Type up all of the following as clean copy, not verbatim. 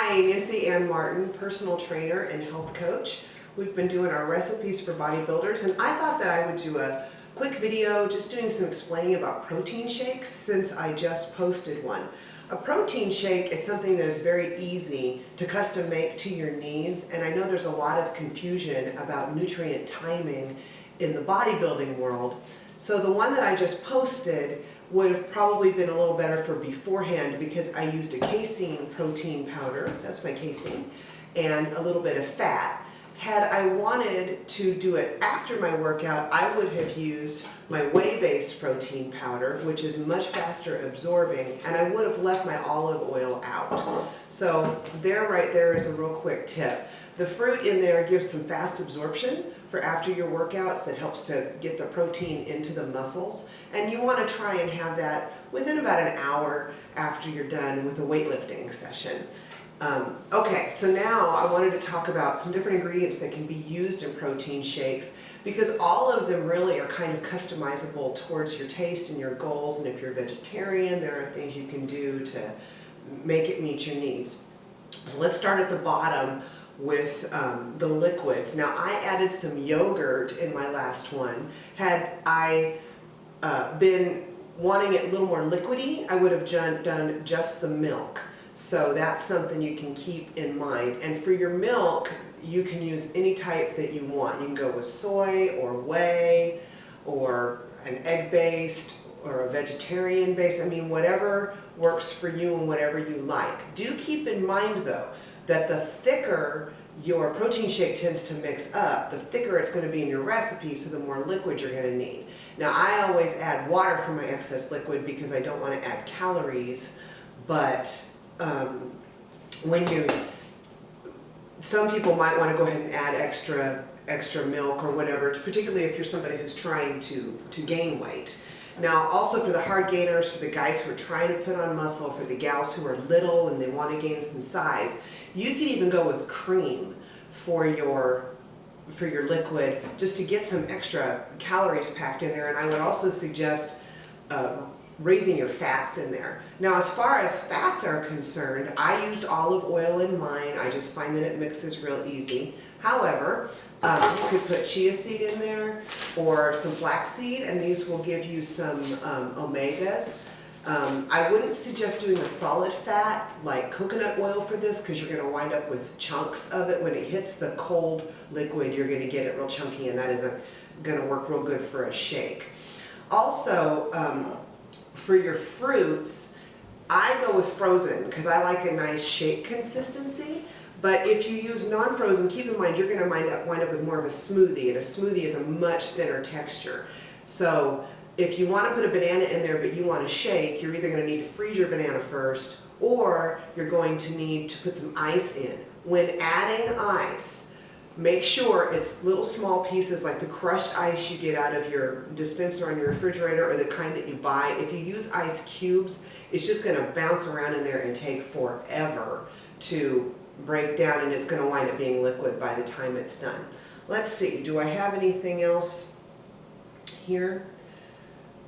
Hi, Nancy Ann Martin, personal trainer and health coach. We've been doing our recipes for bodybuilders, and I thought that I would do a quick video just doing some explaining about protein shakes since I just posted one. A protein shake is something that is very easy to custom make to your needs, and I know there's a lot of confusion about nutrient timing in the bodybuilding world. So the one that I just posted would have probably been a little better for beforehand because I used a casein protein powder, that's my casein, and a little bit of fat. Had I wanted to do it after my workout, I would have used my whey-based protein powder, which is much faster absorbing, and I would have left my olive oil out. So there, right there is a real quick tip. The fruit in there gives some fast absorption for after your workouts that helps to get the protein into the muscles, and you want to try and have that within about an hour after you're done with a weightlifting session. Okay, so now I wanted to talk about some different ingredients that can be used in protein shakes because all of them really are kind of customizable towards your taste and your goals, and if you're a vegetarian, there are things you can do to make it meet your needs. So let's start at the bottom with the liquids. Now I added some yogurt in my last one. Had I been wanting it a little more liquidy, I would have done just the milk. So that's something you can keep in mind. And for your milk, you can use any type that you want. You can go with soy or whey or an egg-based or a vegetarian-based. I mean, whatever works for you and whatever you like. Do keep in mind though, that the thicker your protein shake tends to mix up, the thicker it's going to be in your recipe, so the more liquid you're going to need. Now I always add water for my excess liquid because I don't want to add calories, but some people might want to go ahead and add extra milk or whatever, particularly if you're somebody who's trying to gain weight. Now also for the hard gainers, for the guys who are trying to put on muscle, for the gals who are little and they want to gain some size, you could even go with cream for your liquid just to get some extra calories packed in there. And I would also suggest raising your fats in there. Now as far as fats are concerned, I used olive oil in mine. I just find that it mixes real easy. However, you could put chia seed in there or some flaxseed, and these will give you some omegas. I wouldn't suggest doing a solid fat like coconut oil for this because you're going to wind up with chunks of it. When it hits the cold liquid, you're going to get it real chunky, and that isn't going to work real good for a shake. Also, for your fruits, I go with frozen because I like a nice shake consistency. But if you use non-frozen, keep in mind you're going to wind up with more of a smoothie, and a smoothie is a much thinner texture. So if you want to put a banana in there but you want to shake, you're either going to need to freeze your banana first, or you're going to need to put some ice in. When adding ice, make sure it's little small pieces like the crushed ice you get out of your dispenser on your refrigerator or the kind that you buy. If you use ice cubes, it's just going to bounce around in there and take forever to break down, and it's going to wind up being liquid by the time it's done. Let's see, do I have anything else here?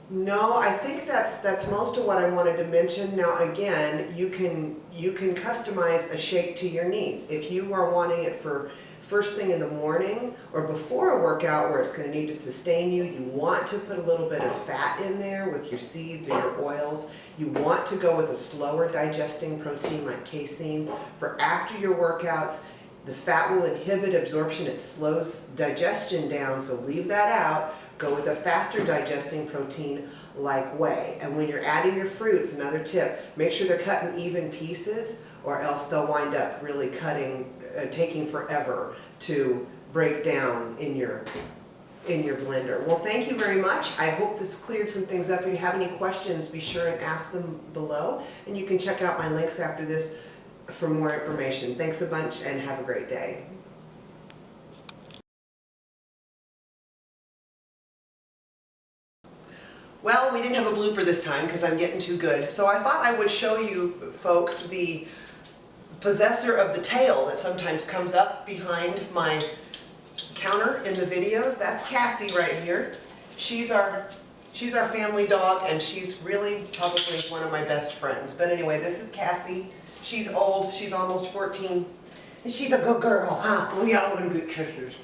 No, I think that's most of what I wanted to mention. Now again, you can customize a shake to your needs. If you are wanting it for first thing in the morning or before a workout where it's going to need to sustain you, you want to put a little bit of fat in there with your seeds or your oils. You want to go with a slower digesting protein like casein. For after your workouts, the fat will inhibit absorption. It slows digestion down, so leave that out. Go with a faster digesting protein like whey. And when you're adding your fruits, another tip, make sure they're cut in even pieces or else they'll wind up really taking forever to break down in your blender. Well, thank you very much. I hope this cleared some things up. If you have any questions, be sure and ask them below. And you can check out my links after this for more information. Thanks a bunch and have a great day. Well, we didn't have a blooper this time because I'm getting too good. So I thought I would show you folks the possessor of the tail that sometimes comes up behind my counter in the videos. That's Cassie right here. She's She's our family dog, and she's really probably one of my best friends. But anyway, this is Cassie. She's old. She's almost 14. And she's a good girl, huh? Oh yeah, I want to get kisses.